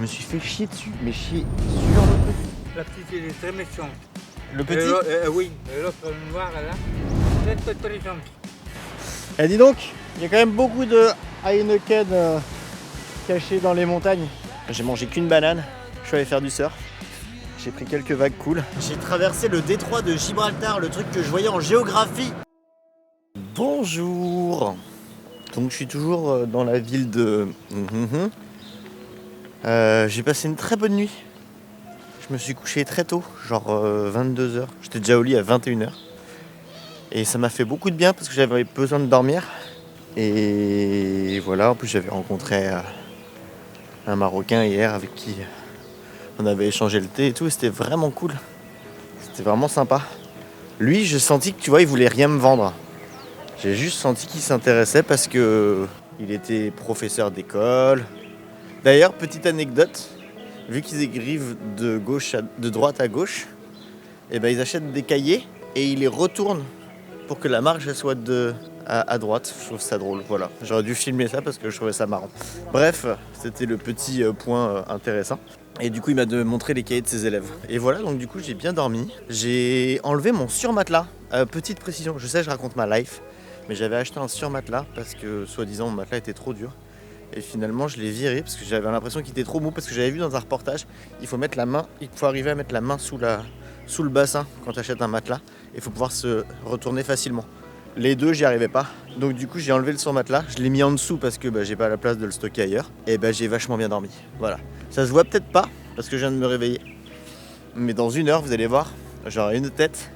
me suis fait chier dessus, mais chier sur le truc. La petite, il est très méchant. Le petit Oui, et l'autre noir là, très intelligent. Eh dis donc, il y a quand même beaucoup de Heineken cachés dans les montagnes. J'ai mangé qu'une banane, je suis allé faire du surf. J'ai pris quelques vagues cool. J'ai traversé le détroit de Gibraltar, le truc que je voyais en géographie. Bonjour. Donc je suis toujours dans la ville de... j'ai passé une très bonne nuit. Je me suis couché très tôt, genre 22h. J'étais déjà au lit à 21h. Et ça m'a fait beaucoup de bien parce que j'avais besoin de dormir. Et voilà, en plus j'avais rencontré un Marocain hier avec qui on avait échangé le thé et tout. Et c'était vraiment cool. C'était vraiment sympa. Lui, j'ai senti que tu vois, il voulait rien me vendre. J'ai juste senti qu'il s'intéressait parce que il était professeur d'école. D'ailleurs, petite anecdote, vu qu'ils écrivent de droite à gauche, et ben ils achètent des cahiers et ils les retournent pour que la marge elle soit à droite. Je trouve ça drôle, voilà. J'aurais dû filmer ça parce que je trouvais ça marrant. Bref, c'était le petit point intéressant. Et du coup, il m'a montré les cahiers de ses élèves. Et voilà, donc du coup, j'ai bien dormi. J'ai enlevé mon surmatelas. Petite précision, je sais, je raconte ma life, mais j'avais acheté un surmatelas parce que, soi-disant, mon matelas était trop dur. Et finalement, je l'ai viré parce que j'avais l'impression qu'il était trop mou. Parce que j'avais vu dans un reportage, il faut arriver à mettre la main sous le bassin quand tu achètes un matelas. Il faut pouvoir se retourner facilement. Les deux, j'y arrivais pas. Donc du coup, j'ai enlevé le surmatelas. Je l'ai mis en dessous parce que j'ai pas la place de le stocker ailleurs. Et j'ai vachement bien dormi. Voilà. Ça se voit peut-être pas parce que je viens de me réveiller. Mais dans 1 heure, vous allez voir, j'aurai une tête.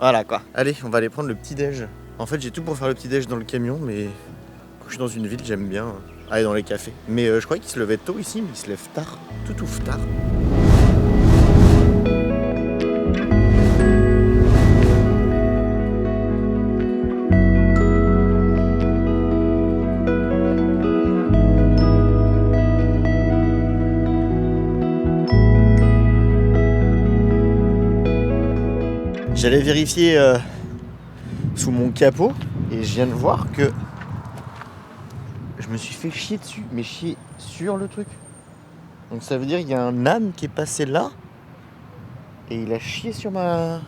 Voilà quoi. Allez, on va aller prendre le petit-déj. En fait, j'ai tout pour faire le petit-déj dans le camion, mais quand je suis dans une ville, j'aime bien aller dans les cafés. Mais je croyais qu'il se levait tôt ici, mais il se lève tard. Tout tard. J'allais vérifier sous mon capot et je viens de voir que je me suis fait chier dessus, mais chier sur le truc. Donc ça veut dire qu'il y a un âne qui est passé là et il a chié sur ma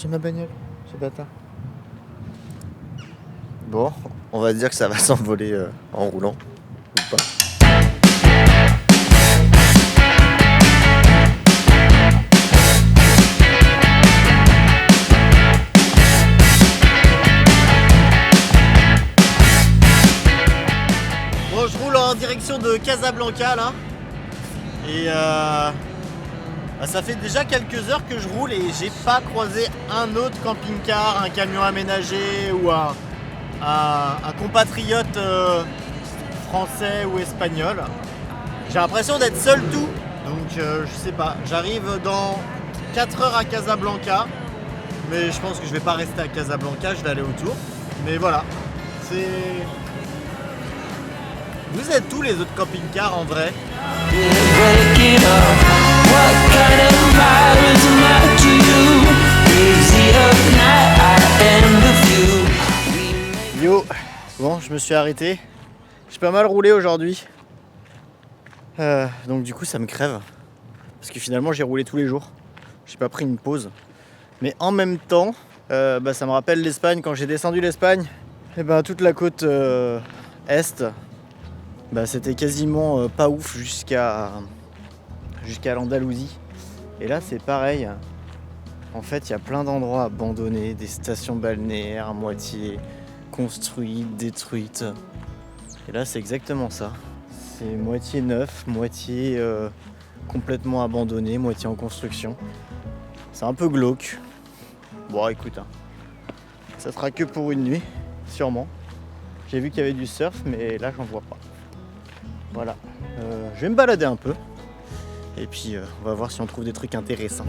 bagnole, ce bâtard. Bon, on va dire que ça va s'envoler en roulant, ou pas. Bon, je roule en direction de Casablanca là. Et ça fait déjà quelques heures que je roule et j'ai pas croisé un autre camping-car, un camion aménagé ou un compatriote français ou espagnol. J'ai l'impression d'être seul tout, donc je sais pas. J'arrive dans 4 heures à Casablanca, mais je pense que je vais pas rester à Casablanca, je vais aller autour. Mais voilà, c'est... Vous êtes tous les autres camping-cars en vrai? Yo, bon, je me suis arrêté. J'ai pas mal roulé aujourd'hui. Donc du coup ça me crève. Parce que finalement j'ai roulé tous les jours. J'ai pas pris une pause. Mais en même temps, ça me rappelle l'Espagne. Quand j'ai descendu l'Espagne, et toute la côte est, c'était quasiment pas ouf jusqu'à l'Andalousie. Et là c'est pareil. En fait il y a plein d'endroits abandonnés, des stations balnéaires à moitié construites, détruites. Et là c'est exactement ça. C'est moitié neuf, moitié complètement abandonné, moitié en construction. C'est un peu glauque. Bon écoute, ça sera que pour une nuit, sûrement. J'ai vu qu'il y avait du surf, mais là j'en vois pas. Voilà. Je vais me balader un peu. Et puis on va voir si on trouve des trucs intéressants.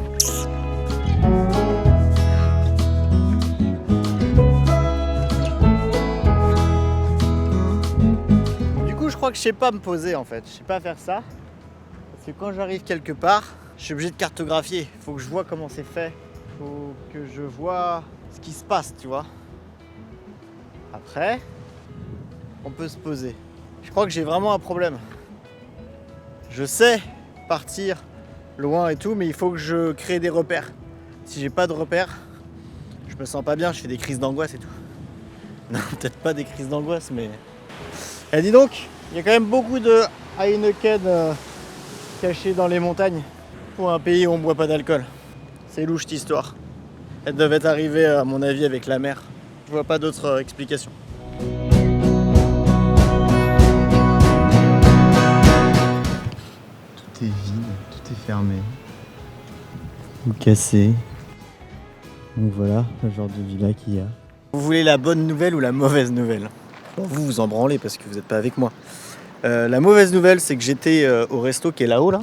Du coup je crois que je sais pas me poser en fait. Je sais pas faire ça. Parce que quand j'arrive quelque part, je suis obligé de cartographier. Faut que je vois comment c'est fait. Faut que je vois ce qui se passe, tu vois. Après, on peut se poser. Je crois que j'ai vraiment un problème. Je sais partir loin et tout, mais il faut que je crée des repères. Si j'ai pas de repères, je me sens pas bien, je fais des crises d'angoisse et tout. Non, peut-être pas des crises d'angoisse, mais... Et dis donc, il y a quand même beaucoup de Heineken cachés dans les montagnes pour un pays où on boit pas d'alcool. C'est louche cette histoire. Elle devait arriver, à mon avis, avec la mer. Je vois pas d'autre explication. Tout est vide, tout est fermé. Ou cassé. Donc voilà, le genre de villa qu'il y a. Vous voulez la bonne nouvelle ou la mauvaise nouvelle? Bon, vous vous en branlez parce que vous n'êtes pas avec moi. La mauvaise nouvelle, c'est que j'étais au resto qui est là-haut, là.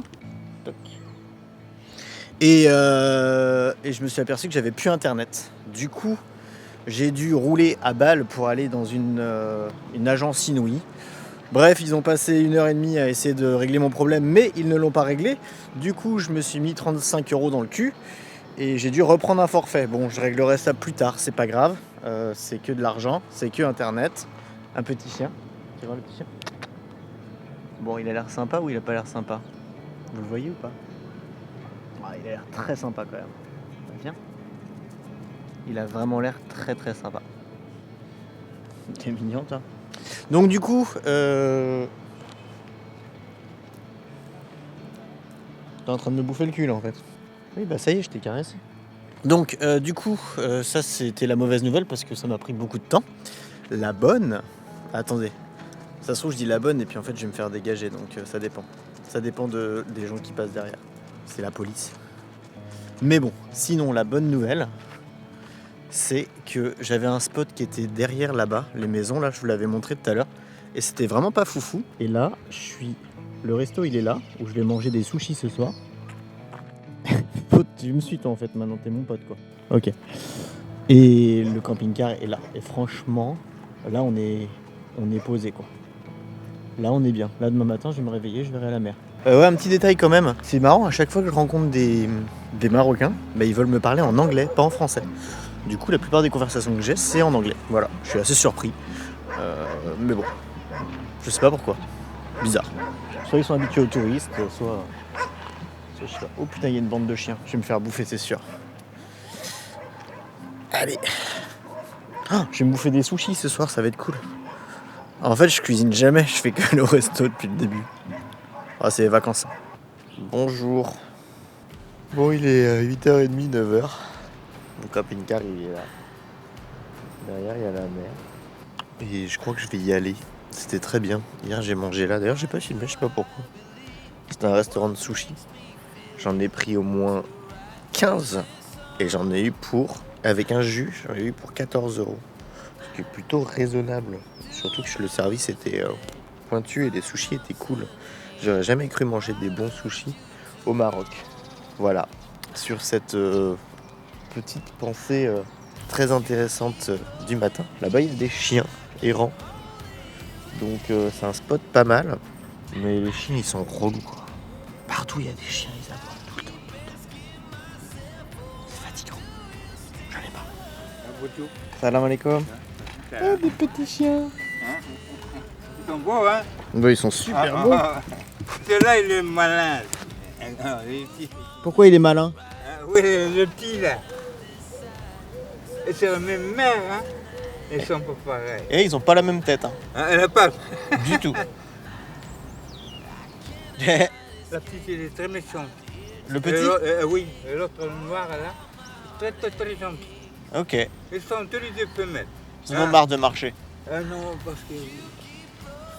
Et je me suis aperçu que j'avais plus internet. Du coup, j'ai dû rouler à balle pour aller dans une agence inouïe. Bref, ils ont passé 1h30 à essayer de régler mon problème, mais ils ne l'ont pas réglé. Du coup, je me suis mis 35 € dans le cul et j'ai dû reprendre un forfait. Bon, je réglerai ça plus tard, c'est pas grave. C'est que de l'argent, c'est que internet. Un petit chien. Tu vois le petit chien? Bon, il a l'air sympa ou il a pas l'air sympa? Vous le voyez ou pas? Il a l'air très sympa quand même. Viens. Il a vraiment l'air très très sympa. T'es mignon toi. Donc du coup, t'es en train de me bouffer le cul là en fait. Oui bah ça y est, je t'ai caressé. Donc du coup, ça c'était la mauvaise nouvelle parce que ça m'a pris beaucoup de temps. La bonne, attendez, ça se trouve je dis la bonne et puis en fait je vais me faire dégager donc ça dépend. Ça dépend des gens qui passent derrière. C'est la police. Mais bon, sinon la bonne nouvelle, c'est que j'avais un spot qui était derrière là-bas, les maisons là, je vous l'avais montré tout à l'heure, et c'était vraiment pas foufou. Et là, le resto il est là, où je vais manger des sushis ce soir. Pote, tu me suis toi en fait, maintenant t'es mon pote quoi. Ok. Et le camping-car est là. Et franchement, là on est posé quoi. Là on est bien. Là demain matin je vais me réveiller, je verrai la mer. Ouais, un petit détail quand même, c'est marrant, à chaque fois que je rencontre des Marocains, bah, ils veulent me parler en anglais, pas en français. Du coup, la plupart des conversations que j'ai, c'est en anglais. Voilà, je suis assez surpris. Mais bon, je sais pas pourquoi. Bizarre. Soit ils sont habitués aux touristes, soit je sais pas. Oh putain, il y a une bande de chiens, je vais me faire bouffer, c'est sûr. Allez. Ah, je vais me bouffer des sushis ce soir, ça va être cool. En fait, je cuisine jamais, je fais que le resto depuis le début. Ah, c'est les vacances. Bonjour. Bon, il est 8h30, 9h. Mon camping-car, il est là. Derrière, il y a la mer. Et je crois que je vais y aller. C'était très bien. Hier, j'ai mangé là. D'ailleurs, j'ai pas filmé, je sais pas pourquoi. C'était un restaurant de sushi. J'en ai pris au moins 15. Et j'en ai eu avec un jus, j'en ai eu pour 14 €. Ce qui est plutôt raisonnable. Surtout que le service était pointu et les sushis étaient cool. J'aurais jamais cru manger des bons sushis au Maroc. Voilà, sur cette petite pensée très intéressante du matin. Là-bas, il y a des chiens errants. Donc c'est un spot pas mal. Mais les chiens, ils sont relous quoi. Partout, il y a des chiens, ils aboient tout le temps. C'est fatigant. J'en ai pas. Salam alaikum. Ah, des petits chiens. Ils sont beaux, hein? Bah, ils sont super beaux. Celui-là, il est malin. Pourquoi il est malin? Oui, le petit, là. Et c'est la même mère, hein? Ils sont pas pareils. Et ils ont pas la même tête. Hein. Elle n'a pas. Du tout. La petite, elle est très méchante. Le petit? Oui, et l'autre, le noir, là, très, très, très gentil. Ok. Ils sont tous les deux femelles. Ils en ont marre de marcher. Non, parce que le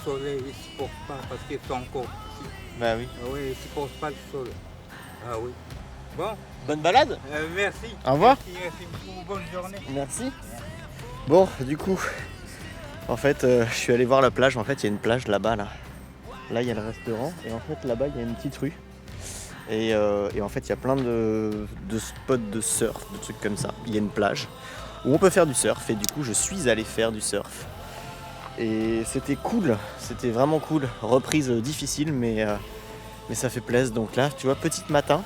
soleil, ils ne supportent pas, parce qu'ils sont encore petits. Bah oui. Ah oui, ils ne supportent pas le soleil. Ah oui. Bon. Bonne balade. Merci. Au revoir. Merci beaucoup. Bonne journée. Merci. Bon, du coup, en fait, je suis allé voir la plage. En fait, il y a une plage là-bas, là. Là, il y a le restaurant. Et en fait, là-bas, il y a une petite rue. Et en fait, il y a plein de spots de surf, de trucs comme ça. Il y a une plage où on peut faire du surf. Et du coup, je suis allé faire du surf. Et c'était cool. C'était vraiment cool. Reprise difficile, mais ça fait plaisir. Donc là, tu vois, petit matin,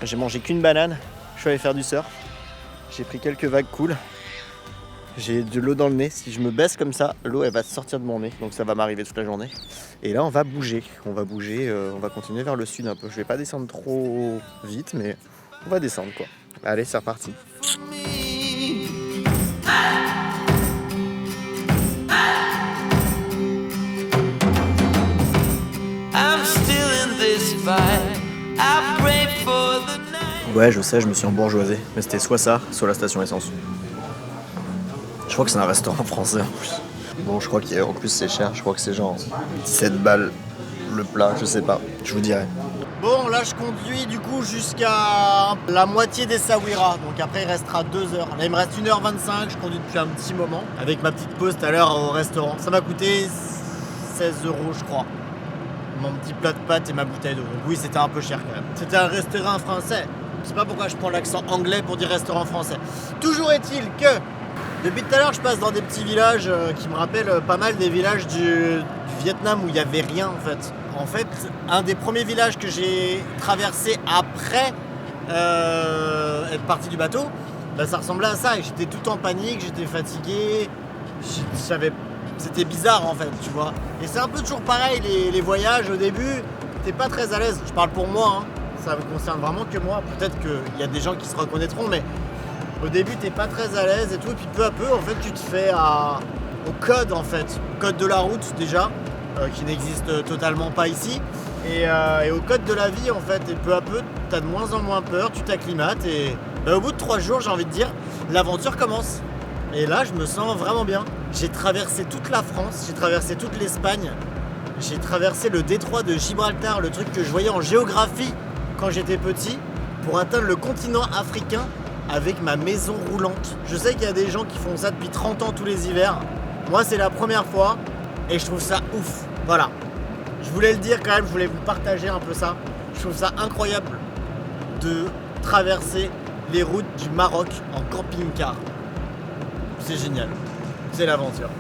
j'ai mangé qu'une banane. Je suis allé faire du surf. J'ai pris quelques vagues cool. J'ai de l'eau dans le nez. Si je me baisse comme ça, l'eau elle va sortir de mon nez. Donc ça va m'arriver toute la journée. Et là on va bouger. On va continuer vers le sud un peu. Je vais pas descendre trop vite, mais on va descendre quoi. Allez, c'est reparti. Ouais, je sais, je me suis embourgeoisé. Mais c'était soit ça, soit la station essence. Je crois que c'est un restaurant français en plus. Bon, je crois qu'en plus c'est cher. Je crois que c'est genre 17 balles le plat, je sais pas. Je vous dirai. Bon, là je conduis du coup jusqu'à la moitié des Saouira. Donc après il restera 2 heures. Là il me reste 1h25, je conduis depuis un petit moment. Avec ma petite pause tout à l'heure au restaurant. Ça m'a coûté 16 € je crois. Mon petit plat de pâtes et ma bouteille d'eau. Donc oui, c'était un peu cher quand même. C'était un restaurant français. Je sais pas pourquoi je prends l'accent anglais pour dire restaurant français. Toujours est-il que depuis tout à l'heure, je passe dans des petits villages qui me rappellent pas mal des villages du Vietnam où il n'y avait rien en fait. En fait, un des premiers villages que j'ai traversé après être parti du bateau, bah, ça ressemblait à ça. Et j'étais tout en panique, j'étais fatigué, c'était bizarre en fait, tu vois. Et c'est un peu toujours pareil, les voyages au début, t'es pas très à l'aise. Je parle pour moi, hein. Ça me concerne vraiment que moi. Peut-être qu'il y a des gens qui se reconnaîtront, mais au début t'es pas très à l'aise et tout. Et puis peu à peu, en fait, tu te fais au code en fait, au code de la route déjà, qui n'existe totalement pas ici. Et au code de la vie en fait. Et peu à peu, t'as de moins en moins peur, tu t'acclimates et au bout de 3 jours, j'ai envie de dire, l'aventure commence. Et là, je me sens vraiment bien. J'ai traversé toute la France, j'ai traversé toute l'Espagne, j'ai traversé le détroit de Gibraltar, le truc que je voyais en géographie quand j'étais petit, pour atteindre le continent africain avec ma maison roulante. Je sais qu'il y a des gens qui font ça depuis 30 ans tous les hivers. Moi, c'est la première fois et je trouve ça ouf. Voilà. Je voulais le dire quand même, je voulais vous partager un peu ça. Je trouve ça incroyable de traverser les routes du Maroc en camping-car. C'est génial. C'est l'aventure.